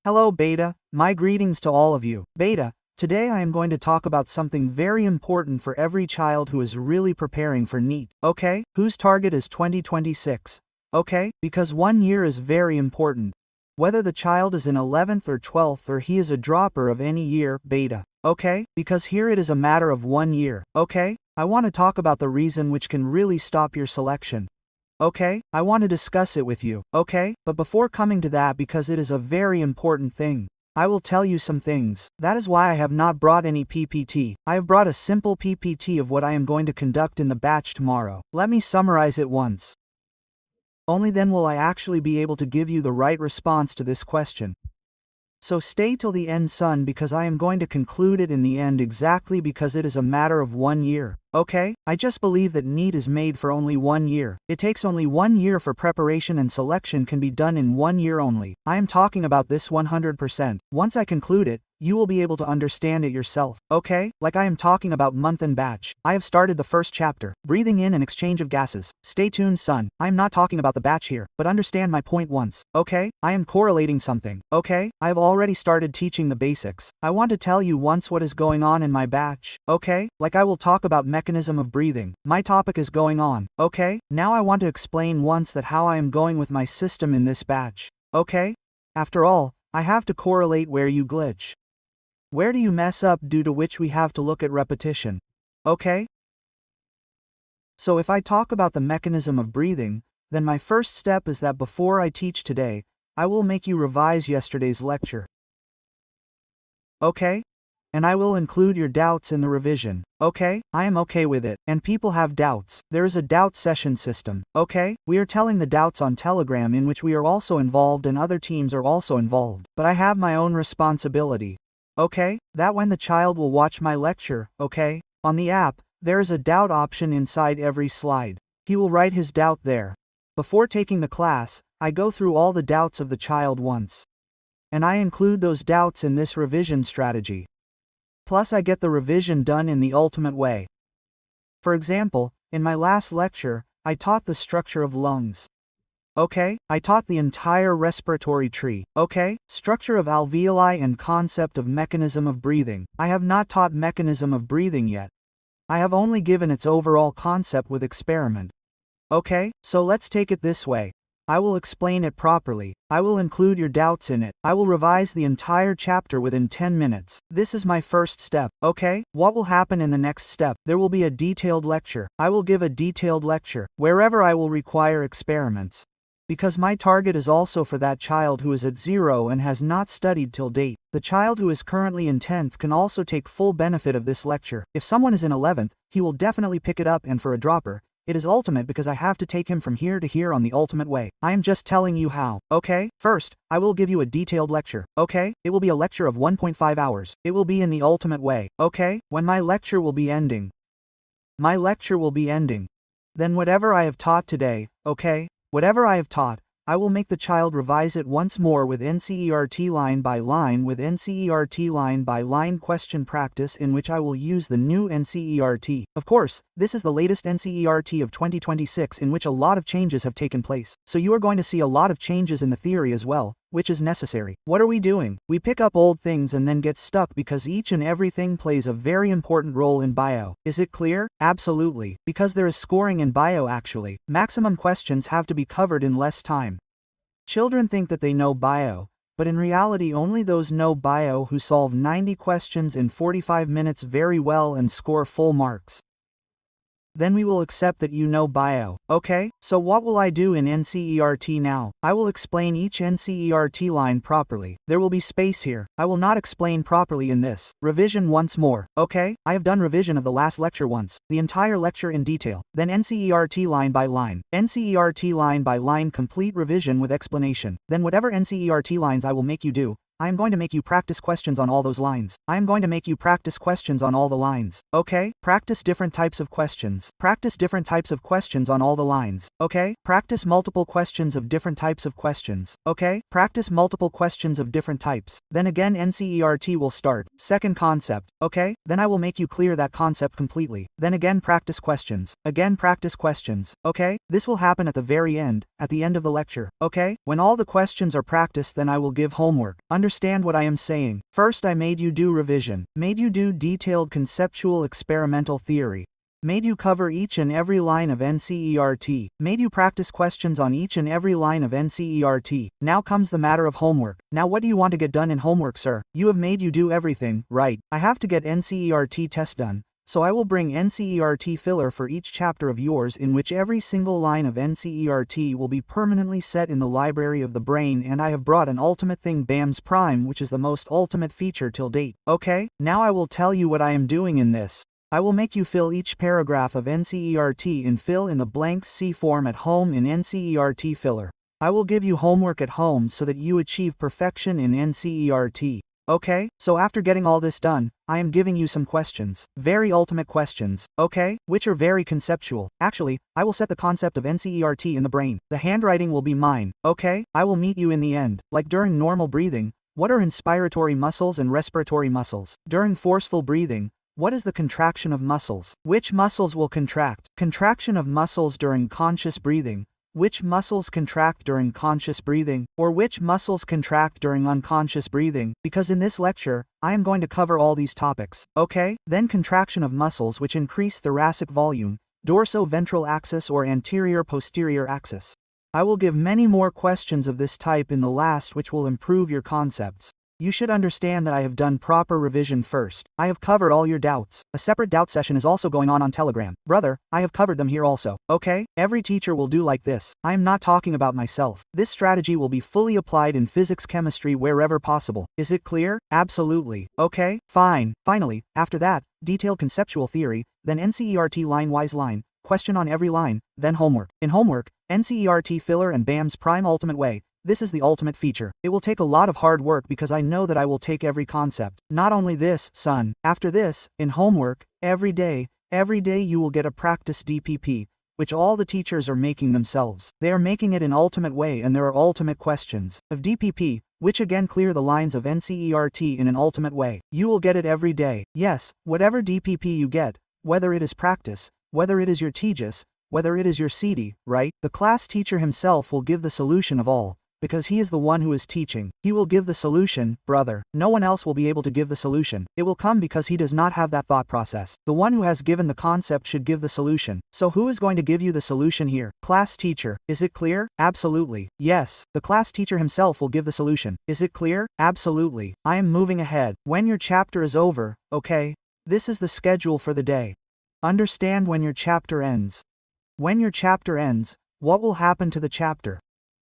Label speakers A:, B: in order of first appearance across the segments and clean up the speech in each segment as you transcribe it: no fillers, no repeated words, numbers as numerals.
A: Hello Beta, my greetings to all of you. Beta, today I am going to talk about something very important for every child who is really preparing for Neet, okay? Whose target is 2026, okay? Because 1 year is very important. Whether the child is in 11th or 12th or he is a dropper of any year, Beta, okay? Because here it is a matter of 1 year, okay? I want to talk about the reason which can really stop your selection. Okay, I want to discuss it with you, okay? But before coming to that, because it is a very important thing, I will tell you some things. That is why I have not brought any PPT. I have brought a simple PPT of what I am going to conduct in the batch tomorrow. Let me summarize it once. Only then will I actually be able to give you the right response to this question. So stay till the end, son, because I am going to conclude it in the end exactly because it is a matter of 1 year. Okay? I just believe that Neet is made for only 1 year. It takes only 1 year for preparation, and selection can be done in 1 year only. I am talking about this 100%. Once I conclude it, you will be able to understand it yourself, okay? Like I am talking about month and batch. I have started the first chapter, breathing in and exchange of gases. Stay tuned, son. I am not talking about the batch here, but understand my point once, okay? I am correlating something, okay? I have already started teaching the basics. I want to tell you once what is going on in my batch, okay? Like I will talk about mechanism of breathing. My topic is going on, okay? Now I want to explain once that how I am going with my system in this batch, okay? After all, I have to correlate where you glitch. Where do you mess up, due to which we have to look at repetition, okay? So if I talk about the mechanism of breathing, then my first step is that before I teach today, I will make you revise yesterday's lecture. Okay? And I will include your doubts in the revision, okay? I am okay with it, and people have doubts. There is a doubt session system, okay? We are telling the doubts on Telegram, in which we are also involved and other teams are also involved. But I have my own responsibility, okay? That when the child will watch my lecture, okay? On the app, there is a doubt option inside every slide. He will write his doubt there. Before taking the class, I go through all the doubts of the child once. And I include those doubts in this revision strategy. Plus I get the revision done in the ultimate way. For example, in my last lecture, I taught the structure of lungs. Okay, I taught the entire respiratory tree, okay? Structure of alveoli and concept of mechanism of breathing. I have not taught mechanism of breathing yet. I have only given its overall concept with experiment. Okay, so let's take it this way. I will explain it properly. I will include your doubts in it. I will revise the entire chapter within 10 minutes. This is my first step, okay? What will happen in the next step? There will be a detailed lecture. I will give a detailed lecture, wherever I will require experiments. Because my target is also for that child who is at 0 and has not studied till date. The child who is currently in 10th can also take full benefit of this lecture. If someone is in 11th, he will definitely pick it up, and for a dropper, it is ultimate because I have to take him from here to here on the ultimate way. I am just telling you how, okay? First, I will give you a detailed lecture, okay? It will be a lecture of 1.5 hours. It will be in the ultimate way, okay? When my lecture will be ending. My lecture will be ending. Then whatever I have taught today, okay? Whatever I have taught, I will make the child revise it once more with NCERT line by line, with NCERT line by line question practice, in which I will use the new NCERT. Of course, this is the latest NCERT of 2026, in which a lot of changes have taken place. So you are going to see a lot of changes in the theory as well, which is necessary. What are we doing? We pick up old things and then get stuck because each and everything plays a very important role in bio. Is it clear? Absolutely. Because there is scoring in bio actually. Maximum questions have to be covered in less time. Children think that they know bio, but in reality only those know bio who solve 90 questions in 45 minutes very well and score full marks. Then we will accept that you know bio, okay? So what will I do in NCERT now? I will explain each NCERT line properly. There will be space here. I will not explain properly in this. Revision once more, okay? I have done revision of the last lecture once, the entire lecture in detail. Then NCERT line by line. NCERT line by line complete revision with explanation. Then whatever NCERT lines I will make you do, I am going to make you practice questions on all those lines. I am going to make you practice questions on all the lines, okay? Practice different types of questions. Practice different types of questions on all the lines, okay? Practice multiple questions of different types of questions, okay? Practice multiple questions of different types. Then again NCERT will start. Second concept, okay? Then I will make you clear that concept completely. Then again practice questions. Again practice questions, okay? This will happen at the very end, at the end of the lecture, okay? When all the questions are practiced, then I will give homework. Understand Understand what I am saying. First I made you do revision, made you do detailed conceptual experimental theory, made you cover each and every line of NCERT, made you practice questions on each and every line of NCERT. Now comes the matter of homework. Now what do you want to get done in homework, sir? You have made you do everything, right? I have to get NCERT test done. So I will bring NCERT filler for each chapter of yours in which every single line of NCERT will be permanently set in the library of the brain, and I have brought an ultimate thing, BAMS Prime, which is the most ultimate feature till date. Okay? Now I will tell you what I am doing in this. I will make you fill each paragraph of NCERT in fill in the blanks C form at home in NCERT filler. I will give you homework at home so that you achieve perfection in NCERT. Okay? So after getting all this done, I am giving you some questions. Very ultimate questions. Okay? Which are very conceptual. Actually, I will set the concept of NCERT in the brain. The handwriting will be mine. Okay? I will meet you in the end. Like during normal breathing, what are inspiratory muscles and respiratory muscles? During forceful breathing, what is the contraction of muscles? Which muscles will contract? Contraction of muscles during conscious breathing. Which muscles contract during conscious breathing? Or which muscles contract during unconscious breathing? Because in this lecture, I am going to cover all these topics. Okay? Then contraction of muscles which increase thoracic volume, dorso-ventral axis or anterior-posterior axis. I will give many more questions of this type in the last, which will improve your concepts. You should understand that I have done proper revision first. I have covered all your doubts. A separate doubt session is also going on Telegram. Brother, I have covered them here also. Okay? Every teacher will do like this. I am not talking about myself. This strategy will be fully applied in physics, chemistry, wherever possible. Is it clear? Absolutely. Okay? Fine. Finally, after that, detailed conceptual theory, then NCERT line-wise line, question on every line, then homework. In homework, NCERT filler and BAMS Prime ultimate way. This is the ultimate feature. It will take a lot of hard work because I know that I will take every concept. Not only this, son. After this, in homework, every day you will get a practice DPP, which all the teachers are making themselves. They are making it in ultimate way, and there are ultimate questions of DPP, which again clear the lines of NCERT in an ultimate way. You will get it every day. Yes, whatever DPP you get, whether it is practice, whether it is your TGIS, whether it is your CD, right? The class teacher himself will give the solution of all. Because he is the one who is teaching. He will give the solution, brother. No one else will be able to give the solution. It will come because he does not have that thought process. The one who has given the concept should give the solution. So who is going to give you the solution here? Class teacher. Is it clear? Absolutely. Yes. The class teacher himself will give the solution. Is it clear? Absolutely. I am moving ahead. When your chapter is over, okay? This is the schedule for the day. Understand when your chapter ends. When your chapter ends, what will happen to the chapter?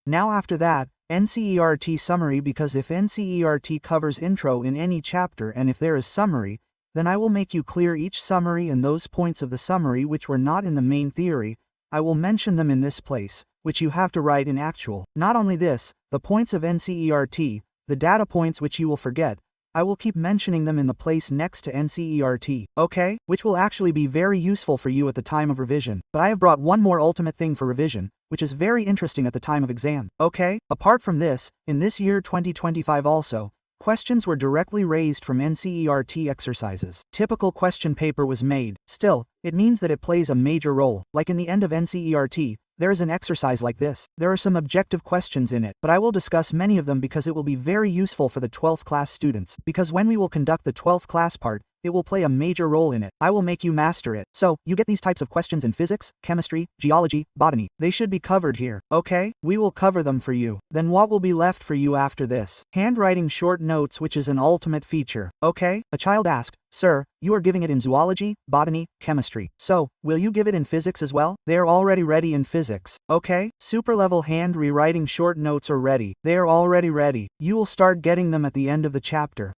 A: Now after that, NCERT summary, because if NCERT covers intro in any chapter and if there is summary, then I will make you clear each summary and those points of the summary which were not in the main theory, I will mention them in this place, which you have to write in actual. Not only this, the points of NCERT, the data points which you will forget, I will keep mentioning them in the place next to NCERT, okay? Which will actually be very useful for you at the time of revision. But I have brought one more ultimate thing for revision, which is very interesting at the time of exam, okay? Apart from this, in this year 2025 also, questions were directly raised from NCERT exercises. Typical question paper was made. Still, it means that it plays a major role. Like in the end of NCERT, there is an exercise like this. There are some objective questions in it, but I will discuss many of them because it will be very useful for the 12th class students. Because when we will conduct the 12th class part, it will play a major role in it. I will make you master it. So, you get these types of questions in physics, chemistry, geology, botany. They should be covered here, okay? We will cover them for you. Then what will be left for you after this? Handwriting short notes, which is an ultimate feature, okay? A child asked, "Sir, you are giving it in zoology, botany, chemistry. So, will you give it in physics as well?" They are already ready in physics, okay? Super level hand rewriting short notes are ready. They are already ready. You will start getting them at the end of the chapter.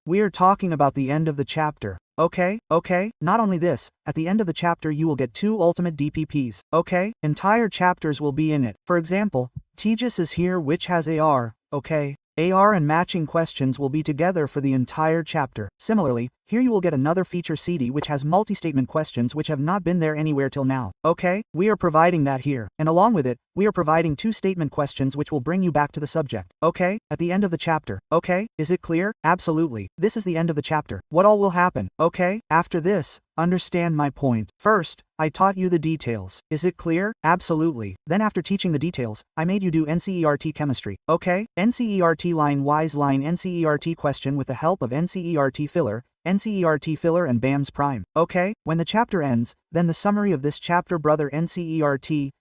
A: We are talking about the end of the chapter. Okay? Not only this, at the end of the chapter you will get 2 ultimate DPPs. Okay? Entire chapters will be in it. For example, TGIS is here, which has AR. Okay? AR and matching questions will be together for the entire chapter. Similarly, here you will get another feature CD which has multi-statement questions which have not been there anywhere till now. Okay, we are providing that here, and along with it, we are providing 2 statement questions which will bring you back to the subject. Okay, at the end of the chapter. Okay, is it clear? Absolutely. This is the end of the chapter. What all will happen? Okay, after this, understand my point. First, I taught you the details. Is it clear? Absolutely. Then after teaching the details, I made you do NCERT chemistry. Okay? NCERT line-wise line NCERT question with the help of NCERT filler and BAMS prime. Okay? When the chapter ends, then the summary of this chapter brother NCERT,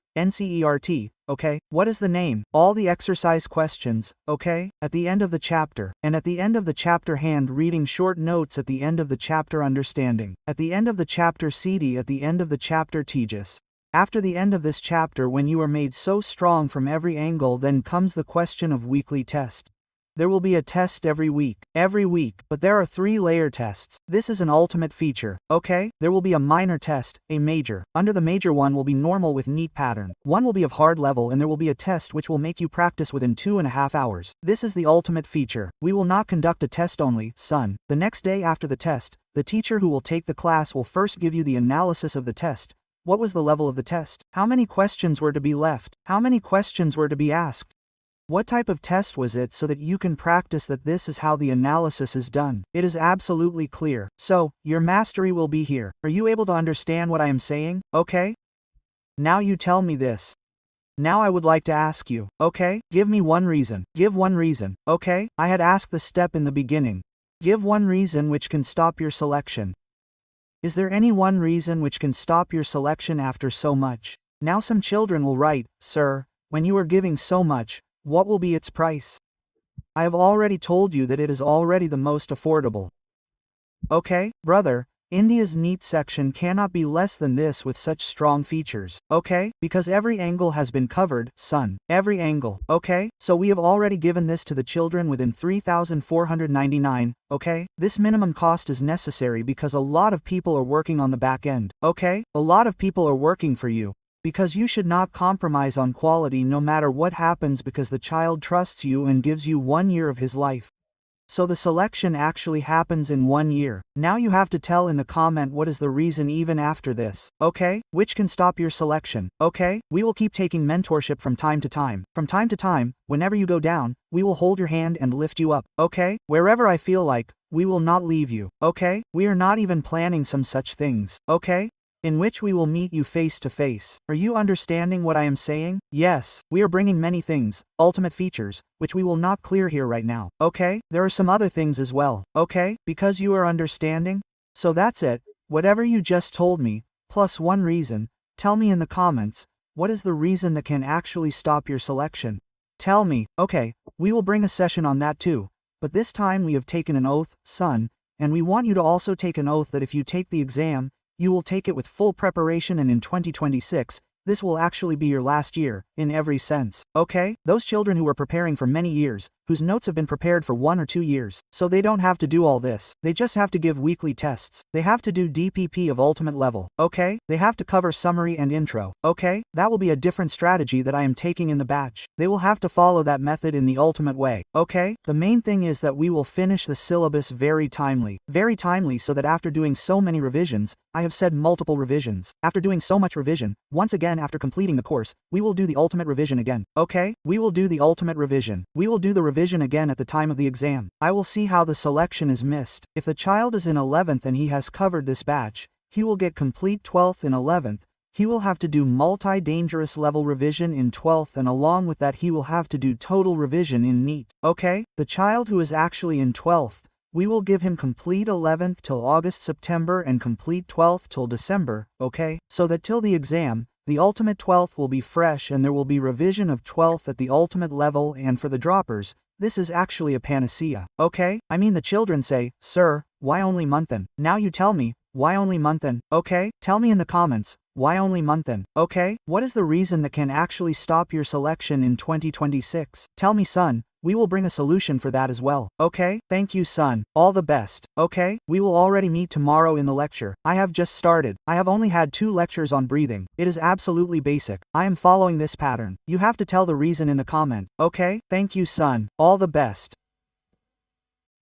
A: okay? What is the name? All the exercise questions, okay? At the end of the chapter, and at the end of the chapter hand reading short notes at the end of the chapter understanding. At the end of the chapter CD at the end of the chapter tejas. After the end of this chapter when you are made so strong from every angle then comes the question of weekly test. There will be a test every week, but there are 3-layer tests. This is an ultimate feature, okay? There will be a minor test, a major. Under the major one will be normal with Neet pattern. One will be of hard level and there will be a test which will make you practice within 2.5 hours. This is the ultimate feature. We will not conduct a test only, son. The next day after the test, the teacher who will take the class will first give you the analysis of the test. What was the level of the test? How many questions were to be left? How many questions were to be asked? What type of test was it so that you can practice that this is how the analysis is done. It is absolutely clear. So, your mastery will be here. Are you able to understand what I am saying? Okay? Now you tell me this. Now I would like to ask you, okay? Give me one reason. Give one reason, okay? I had asked the step in the beginning. Give one reason which can stop your selection. Is there any one reason which can stop your selection after so much? Now some children will write, sir, when you are giving so much, what will be its price? I have already told you that it is already the most affordable. Okay, brother, India's Neet section cannot be less than this with such strong features, okay? Because every angle has been covered, son. Every angle, okay? So we have already given this to the children within 3,499, okay? This minimum cost is necessary because a lot of people are working on the back end, okay? A lot of people are working for you. Because you should not compromise on quality no matter what happens because the child trusts you and gives you 1 year of his life. So the selection actually happens in 1 year. Now you have to tell in the comment what is the reason even after this, okay? Which can stop your selection, okay? We will keep taking mentorship from time to time. From time to time, whenever you go down, we will hold your hand and lift you up, okay? Wherever I feel like, we will not leave you, okay? We are not even planning some such things, okay? In which we will meet you face to face. Are you understanding what I am saying? Yes, we are bringing many things, ultimate features, which we will not clear here right now, okay? There are some other things as well, okay? Because you are understanding? So that's it, whatever you just told me, plus one reason, tell me in the comments, what is the reason that can actually stop your selection? Tell me, okay, we will bring a session on that too, but this time we have taken an oath, son, and we want you to also take an oath that if you take the exam, you will take it with full preparation and in 2026, this will actually be your last year, in every sense, okay? Those children who are preparing for many years, whose notes have been prepared for 1 or 2 years, so they don't have to do all this. They just have to give weekly tests. They have to do DPP of ultimate level, okay? They have to cover summary and intro, okay? That will be a different strategy that I am taking in the batch. They will have to follow that method in the ultimate way, okay? The main thing is that we will finish the syllabus very timely so that after doing so many revisions, I have said multiple revisions. After doing so much revision, once again after completing the course, we will do the ultimate revision again, okay? We will do the ultimate revision. We will do the revision again at the time of the exam. I will see how the selection is missed. If the child is in 11th and he has covered this batch, he will get complete 12th and 11th. He will have to do multi-dangerous level revision in 12th and along with that he will have to do total revision in Neet, okay? The child who is actually in 12th, we will give him complete 11th till August, September and complete 12th till December, okay? So that till the exam, the ultimate 12th will be fresh and there will be revision of 12th at the ultimate level and for the droppers, this is actually a panacea, okay? I mean the children say, sir, why only monthan? Now you tell me, why only monthan, okay? Tell me in the comments, why only monthan, okay? What is the reason that can actually stop your selection in 2026? Tell me son. We will bring a solution for that as well, okay? Thank you son, all the best, okay? We will already meet tomorrow in the lecture. I have just started. I have only had 2 lectures on breathing. It is absolutely basic. I am following this pattern. You have to tell the reason in the comment, okay? Thank you son, all the best.